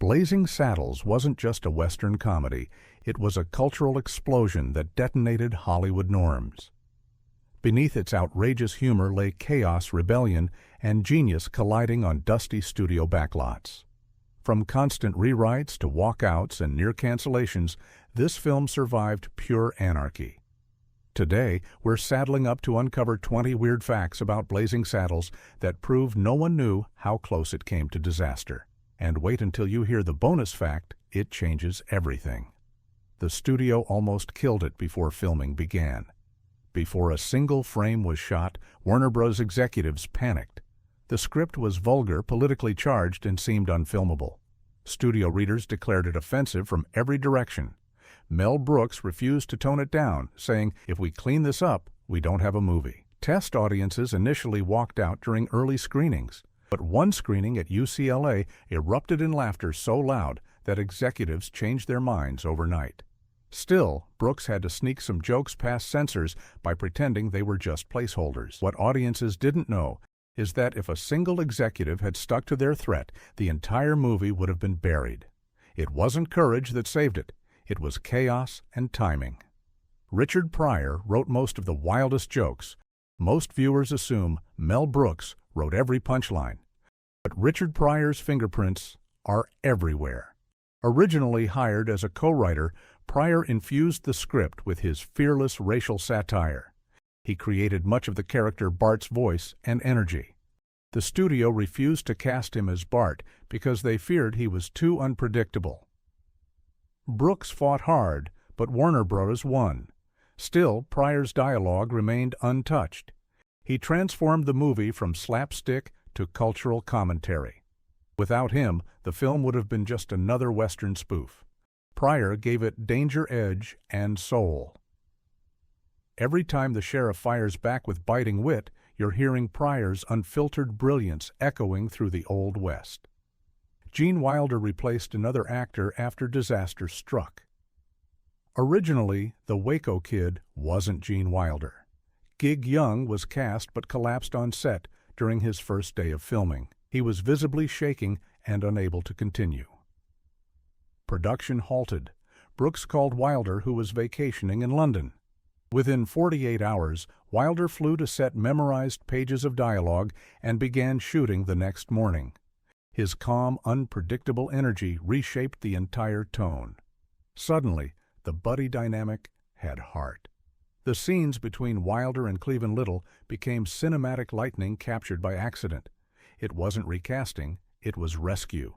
Blazing Saddles wasn't just a Western comedy, it was a cultural explosion that detonated Hollywood norms. Beneath its outrageous humor lay chaos, rebellion, and genius colliding on dusty studio backlots. From constant rewrites to walkouts and near cancellations, this film survived pure anarchy. Today, we're saddling up to uncover 20 weird facts about Blazing Saddles that prove no one knew how close it came to disaster. And wait until you hear the bonus fact, it changes everything. The studio almost killed it before filming began. Before a single frame was shot, Warner Bros. Executives panicked. The script was vulgar, politically charged, and seemed unfilmable. Studio readers declared it offensive from every direction. Mel Brooks refused to tone it down, saying, "If we clean this up, we don't have a movie." Test audiences initially walked out during early screenings, but one screening at UCLA erupted in laughter so loud that executives changed their minds overnight. Still, Brooks had to sneak some jokes past censors by pretending they were just placeholders. What audiences didn't know is that if a single executive had stuck to their threat, the entire movie would have been buried. It wasn't courage that saved it. It was chaos and timing. Richard Pryor wrote most of the wildest jokes. Most viewers assume Mel Brooks wrote every punchline. But Richard Pryor's fingerprints are everywhere. Originally hired as a co-writer, Pryor infused the script with his fearless racial satire. He created much of the character Bart's voice and energy. The studio refused to cast him as Bart because they feared he was too unpredictable. Brooks fought hard, but Warner Bros. Won. Still, Pryor's dialogue remained untouched. He transformed the movie from slapstick to cultural commentary. Without him, the film would have been just another Western spoof. Pryor gave it danger, edge, and soul. Every time the sheriff fires back with biting wit, you're hearing Pryor's unfiltered brilliance echoing through the Old West. Gene Wilder replaced another actor after disaster struck. Originally, the Waco Kid wasn't Gene Wilder. Gig Young was cast but collapsed on set during his first day of filming. He was visibly shaking and unable to continue. Production halted. Brooks called Wilder, who was vacationing in London. Within 48 hours, Wilder flew to set memorized pages of dialogue and began shooting the next morning. His calm, unpredictable energy reshaped the entire tone. Suddenly, the buddy dynamic had heart. The scenes between Wilder and Cleavon Little became cinematic lightning captured by accident. It wasn't recasting, it was rescue.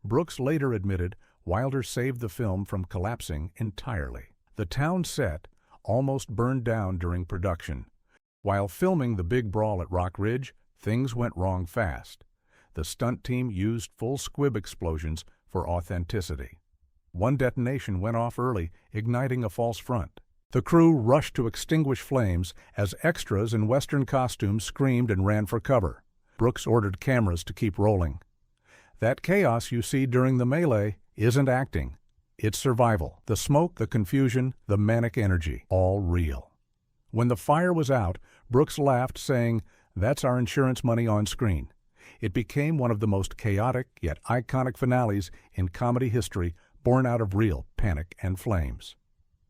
Brooks later admitted Wilder saved the film from collapsing entirely. The town set almost burned down during production. While filming the big brawl at Rock Ridge, things went wrong fast. The stunt team used full squib explosions for authenticity. One detonation went off early, igniting a false front. The crew rushed to extinguish flames as extras in Western costumes screamed and ran for cover. Brooks ordered cameras to keep rolling. That chaos you see during the melee isn't acting. It's survival. The smoke, the confusion, the manic energy, all real. When the fire was out, Brooks laughed, saying, "That's our insurance money on screen." It became one of the most chaotic yet iconic finales in comedy history, born out of real panic and flames.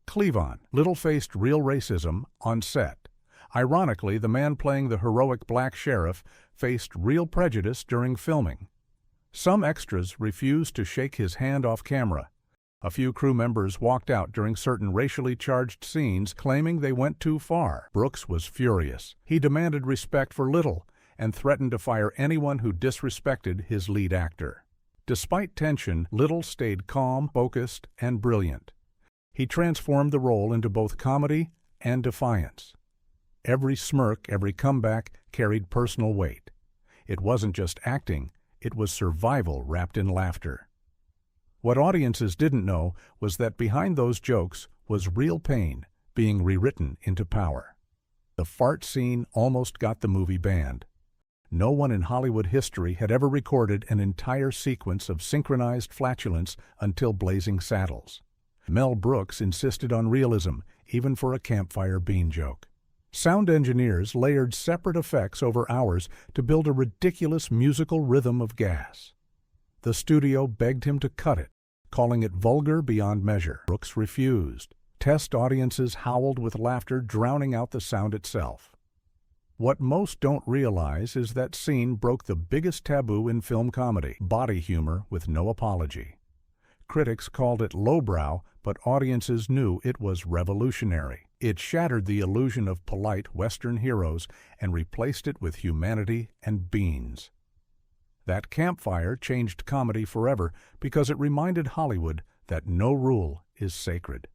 Cleavon, Little faced real racism on set. Ironically, the man playing the heroic black sheriff faced real prejudice during filming. Some extras refused to shake his hand off camera. A few crew members walked out during certain racially charged scenes, claiming they went too far. Brooks was furious. He demanded respect for Little and threatened to fire anyone who disrespected his lead actor. Despite tension, Little stayed calm, focused, and brilliant. He transformed the role into both comedy and defiance. Every smirk, every comeback carried personal weight. It wasn't just acting, it was survival wrapped in laughter. What audiences didn't know was that behind those jokes was real pain being rewritten into power. The fart scene almost got the movie banned. No one in Hollywood history had ever recorded an entire sequence of synchronized flatulence until Blazing Saddles. Mel Brooks insisted on realism, even for a campfire bean joke. Sound engineers layered separate effects over hours to build a ridiculous musical rhythm of gas. The studio begged him to cut it, calling it vulgar beyond measure. Brooks refused. Test audiences howled with laughter, drowning out the sound itself. What most don't realize is that scene broke the biggest taboo in film comedy: body humor with no apology. Critics called it lowbrow, but audiences knew it was revolutionary. It shattered the illusion of polite Western heroes and replaced it with humanity and beans. That campfire changed comedy forever because it reminded Hollywood that no rule is sacred.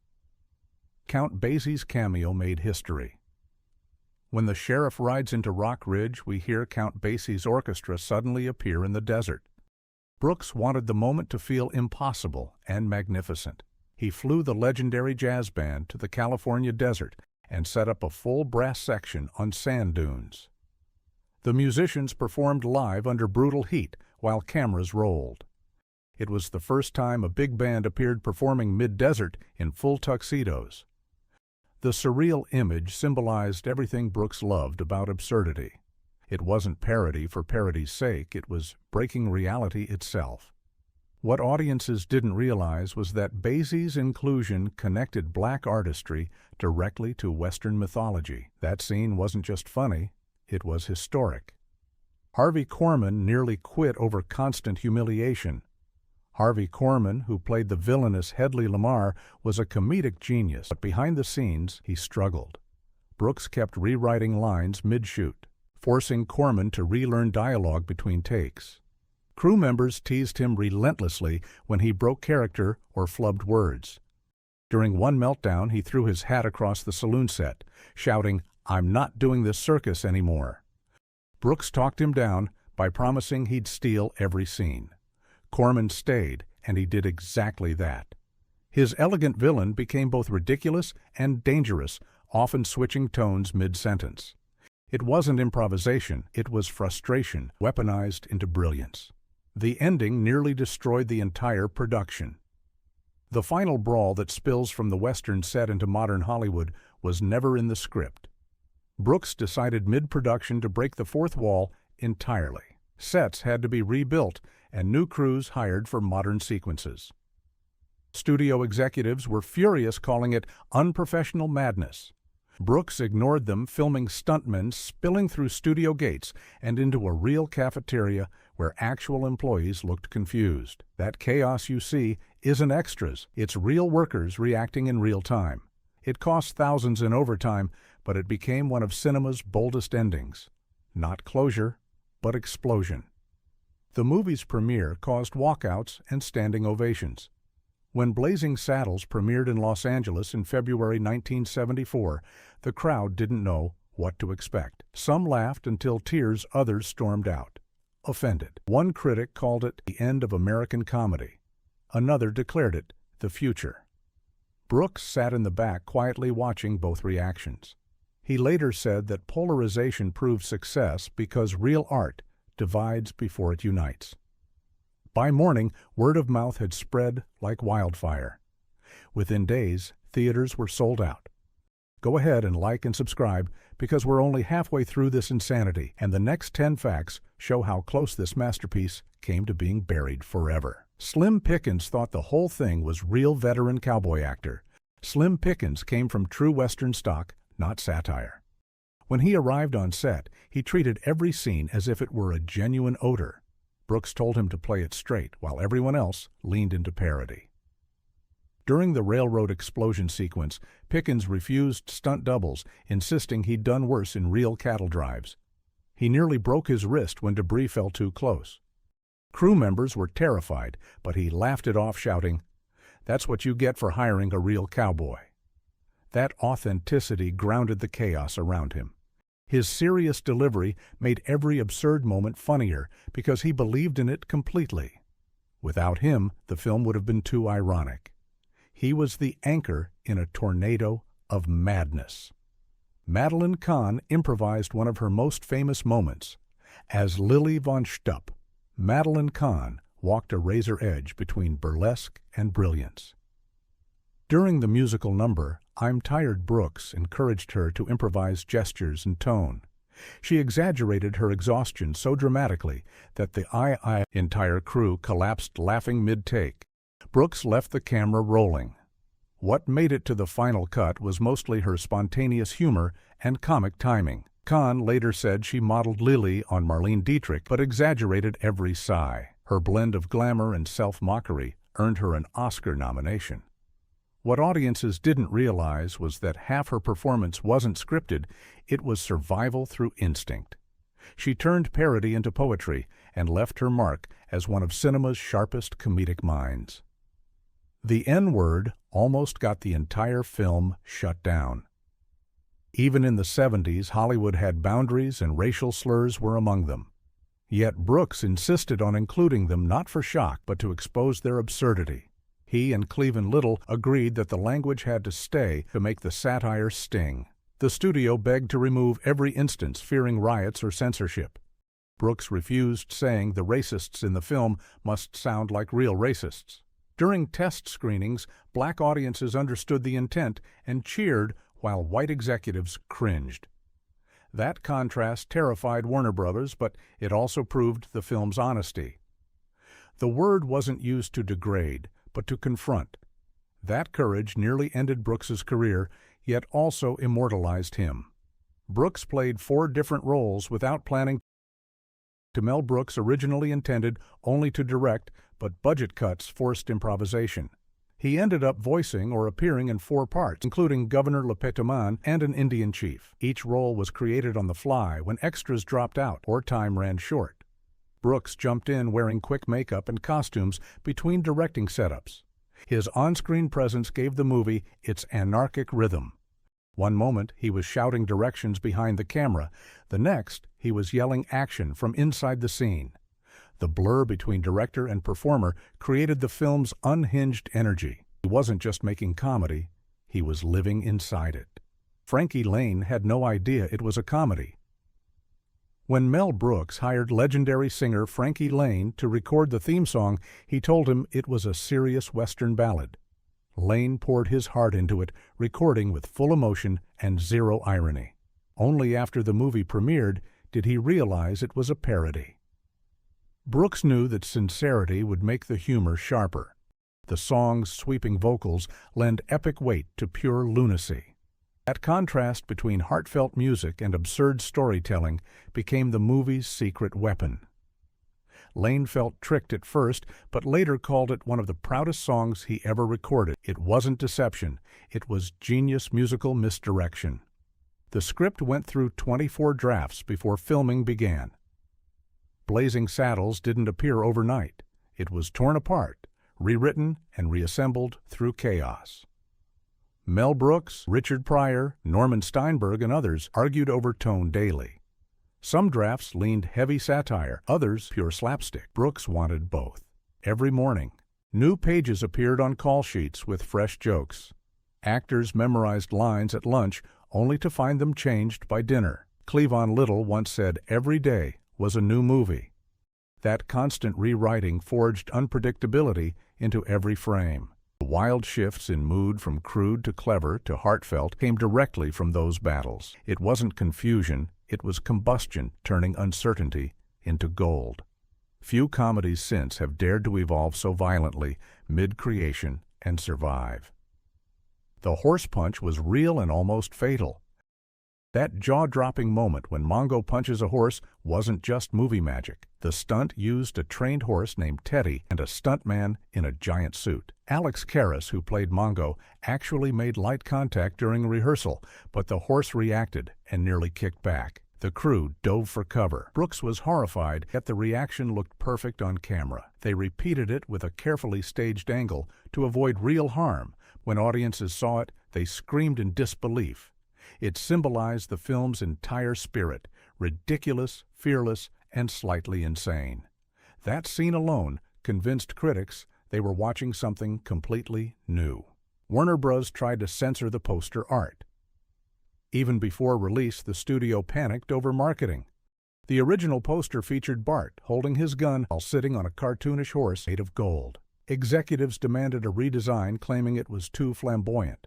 Count Basie's cameo made history. When the sheriff rides into Rock Ridge, we hear Count Basie's orchestra suddenly appear in the desert. Brooks wanted the moment to feel impossible and magnificent. He flew the legendary jazz band to the California desert and set up a full brass section on sand dunes. The musicians performed live under brutal heat while cameras rolled. It was the first time a big band appeared performing mid-desert in full tuxedos. The surreal image symbolized everything Brooks loved about absurdity. It wasn't parody for parody's sake, it was breaking reality itself. What audiences didn't realize was that Basie's inclusion connected black artistry directly to Western mythology. That scene wasn't just funny, it was historic. Harvey Korman nearly quit over constant humiliation. Harvey Korman, who played the villainous Hedley Lamarr, was a comedic genius, but behind the scenes, he struggled. Brooks kept rewriting lines mid-shoot, forcing Korman to relearn dialogue between takes. Crew members teased him relentlessly when he broke character or flubbed words. During one meltdown, he threw his hat across the saloon set, shouting, "I'm not doing this circus anymore." Brooks talked him down by promising he'd steal every scene. Korman stayed, and he did exactly that. His elegant villain became both ridiculous and dangerous, often switching tones mid-sentence. It wasn't improvisation, it was frustration, weaponized into brilliance. The ending nearly destroyed the entire production. The final brawl that spills from the Western set into modern Hollywood was never in the script. Brooks decided mid-production to break the fourth wall entirely. Sets had to be rebuilt and new crews hired for modern sequences. Studio executives were furious, calling it unprofessional madness. Brooks ignored them, filming stuntmen spilling through studio gates and into a real cafeteria where actual employees looked confused. That chaos you see isn't extras, it's real workers reacting in real time. It cost thousands in overtime, but it became one of cinema's boldest endings. Not closure, but explosion. The movie's premiere caused walkouts and standing ovations. When Blazing Saddles premiered in Los Angeles in February 1974, the crowd didn't know what to expect. Some laughed until tears, others stormed out, offended. One critic called it the end of American comedy. Another declared it the future. Brooks sat in the back quietly watching both reactions. He later said that polarization proved success because real art divides before it unites. By morning, word of mouth had spread like wildfire. Within days, theaters were sold out. Go ahead and like and subscribe because we're only halfway through this insanity, and the next 10 facts show how close this masterpiece came to being buried forever. Slim Pickens thought the whole thing was real veteran cowboy actor. Slim Pickens came from true Western stock, not satire. When he arrived on set, he treated every scene as if it were a genuine odor. Brooks told him to play it straight, while everyone else leaned into parody. During the railroad explosion sequence, Pickens refused stunt doubles, insisting he'd done worse in real cattle drives. He nearly broke his wrist when debris fell too close. Crew members were terrified, but he laughed it off, shouting, "That's what you get for hiring a real cowboy." That authenticity grounded the chaos around him. His serious delivery made every absurd moment funnier because he believed in it completely. Without him, the film would have been too ironic. He was the anchor in a tornado of madness. Madeline Kahn improvised one of her most famous moments. As Lily von Stupp, Madeline Kahn walked a razor edge between burlesque and brilliance. During the musical number, I'm Tired, Brooks encouraged her to improvise gestures and tone. She exaggerated her exhaustion so dramatically that the entire crew collapsed laughing mid-take. Brooks left the camera rolling. What made it to the final cut was mostly her spontaneous humor and comic timing. Kahn later said she modeled Lily on Marlene Dietrich but exaggerated every sigh. Her blend of glamour and self-mockery earned her an Oscar nomination. What audiences didn't realize was that half her performance wasn't scripted, it was survival through instinct. She turned parody into poetry and left her mark as one of cinema's sharpest comedic minds. The N-word almost got the entire film shut down. Even in the 70s, Hollywood had boundaries and racial slurs were among them. Yet Brooks insisted on including them not for shock but to expose their absurdity. He and Cleveland Little agreed that the language had to stay to make the satire sting. The studio begged to remove every instance, fearing riots or censorship. Brooks refused, saying the racists in the film must sound like real racists. During test screenings, black audiences understood the intent and cheered while white executives cringed. That contrast terrified Warner Brothers, but it also proved the film's honesty. The word wasn't used to degrade, but to confront. That courage nearly ended Brooks's career, yet also immortalized him. Brooks played 4 different roles without planning to. Mel Brooks originally intended only to direct, but budget cuts forced improvisation. He ended up voicing or appearing in 4 parts, including Governor Lepetoman and an Indian chief. Each role was created on the fly when extras dropped out or time ran short. Brooks jumped in wearing quick makeup and costumes between directing setups. His on-screen presence gave the movie its anarchic rhythm. One moment he was shouting directions behind the camera, the next he was yelling action from inside the scene. The blur between director and performer created the film's unhinged energy. He wasn't just making comedy, he was living inside it. Frankie Lane had no idea it was a comedy. When Mel Brooks hired legendary singer Frankie Lane to record the theme song, he told him it was a serious Western ballad. Lane poured his heart into it, recording with full emotion and zero irony. Only after the movie premiered did he realize it was a parody. Brooks knew that sincerity would make the humor sharper. The song's sweeping vocals lend epic weight to pure lunacy. That contrast between heartfelt music and absurd storytelling became the movie's secret weapon. Lane felt tricked at first, but later called it one of the proudest songs he ever recorded. It wasn't deception, it was genius musical misdirection. The script went through 24 drafts before filming began. Blazing Saddles didn't appear overnight. It was torn apart, rewritten, and reassembled through chaos. Mel Brooks, Richard Pryor, Norman Steinberg, and others argued over tone daily. Some drafts leaned heavy satire, others pure slapstick. Brooks wanted both. Every morning, new pages appeared on call sheets with fresh jokes. Actors memorized lines at lunch only to find them changed by dinner. Cleveland Little once said every day was a new movie. That constant rewriting forged unpredictability into every frame. The wild shifts in mood from crude to clever to heartfelt came directly from those battles. It wasn't confusion, it was combustion turning uncertainty into gold. Few comedies since have dared to evolve so violently mid-creation and survive. The horse punch was real and almost fatal. That jaw-dropping moment when Mongo punches a horse wasn't just movie magic. The stunt used a trained horse named Teddy and a stuntman in a giant suit. Alex Karras, who played Mongo, actually made light contact during rehearsal, but the horse reacted and nearly kicked back. The crew dove for cover. Brooks was horrified, yet the reaction looked perfect on camera. They repeated it with a carefully staged angle to avoid real harm. When audiences saw it, they screamed in disbelief. It symbolized the film's entire spirit, ridiculous, fearless, and slightly insane. That scene alone convinced critics they were watching something completely new. Warner Bros. Tried to censor the poster art. Even before release, the studio panicked over marketing. The original poster featured Bart holding his gun while sitting on a cartoonish horse made of gold. Executives demanded a redesign, claiming it was too flamboyant.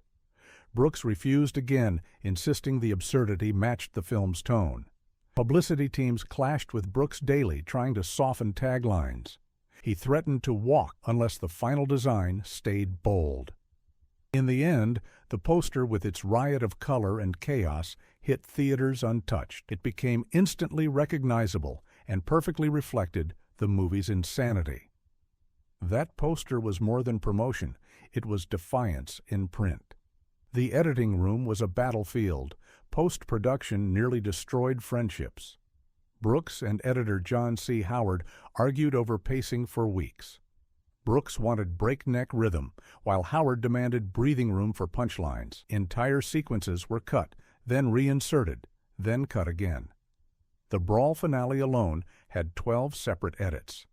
Brooks refused again, insisting the absurdity matched the film's tone. Publicity teams clashed with Brooks daily, trying to soften taglines. He threatened to walk unless the final design stayed bold. In the end, the poster with its riot of color and chaos hit theaters untouched. It became instantly recognizable and perfectly reflected the movie's insanity. That poster was more than promotion, it was defiance in print. The editing room was a battlefield. Post-production nearly destroyed friendships. Brooks and editor John C. Howard argued over pacing for weeks. Brooks wanted breakneck rhythm, while Howard demanded breathing room for punchlines. Entire sequences were cut, then reinserted, then cut again. The brawl finale alone had 12 separate edits.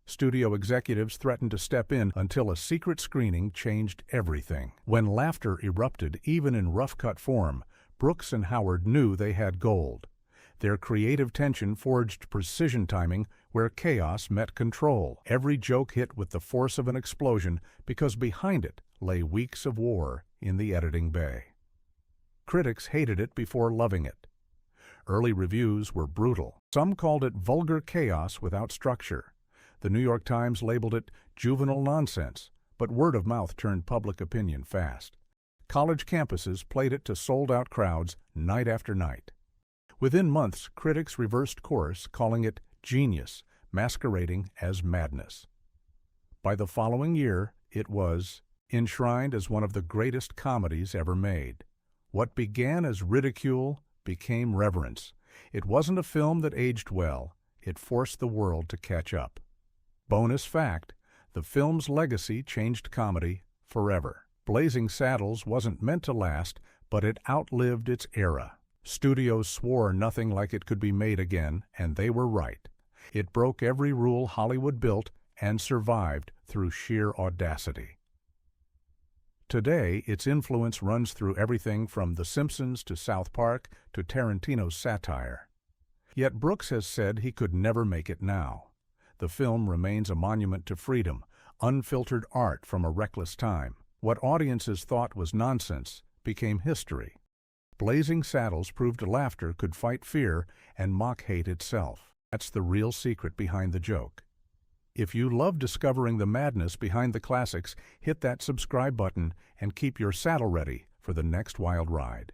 Studio executives threatened to step in until a secret screening changed everything. When laughter erupted, even in rough-cut form, Brooks and Howard knew they had gold. Their creative tension forged precision timing where chaos met control. Every joke hit with the force of an explosion because behind it lay weeks of war in the editing bay. Critics hated it before loving it. Early reviews were brutal. Some called it vulgar chaos without structure. The New York Times labeled it juvenile nonsense, but word of mouth turned public opinion fast. College campuses played it to sold-out crowds night after night. Within months, critics reversed course, calling it genius, masquerading as madness. By the following year, it was enshrined as one of the greatest comedies ever made. What began as ridicule became reverence. It wasn't a film that aged well. It forced the world to catch up. Bonus fact, the film's legacy changed comedy forever. Blazing Saddles wasn't meant to last, but it outlived its era. Studios swore nothing like it could be made again, and they were right. It broke every rule Hollywood built and survived through sheer audacity. Today, its influence runs through everything from The Simpsons to South Park to Tarantino's satire. Yet Brooks has said he could never make it now. The film remains a monument to freedom, unfiltered art from a reckless time. What audiences thought was nonsense became history. Blazing Saddles proved laughter could fight fear and mock hate itself. That's the real secret behind the joke. If you love discovering the madness behind the classics, hit that subscribe button and keep your saddle ready for the next wild ride.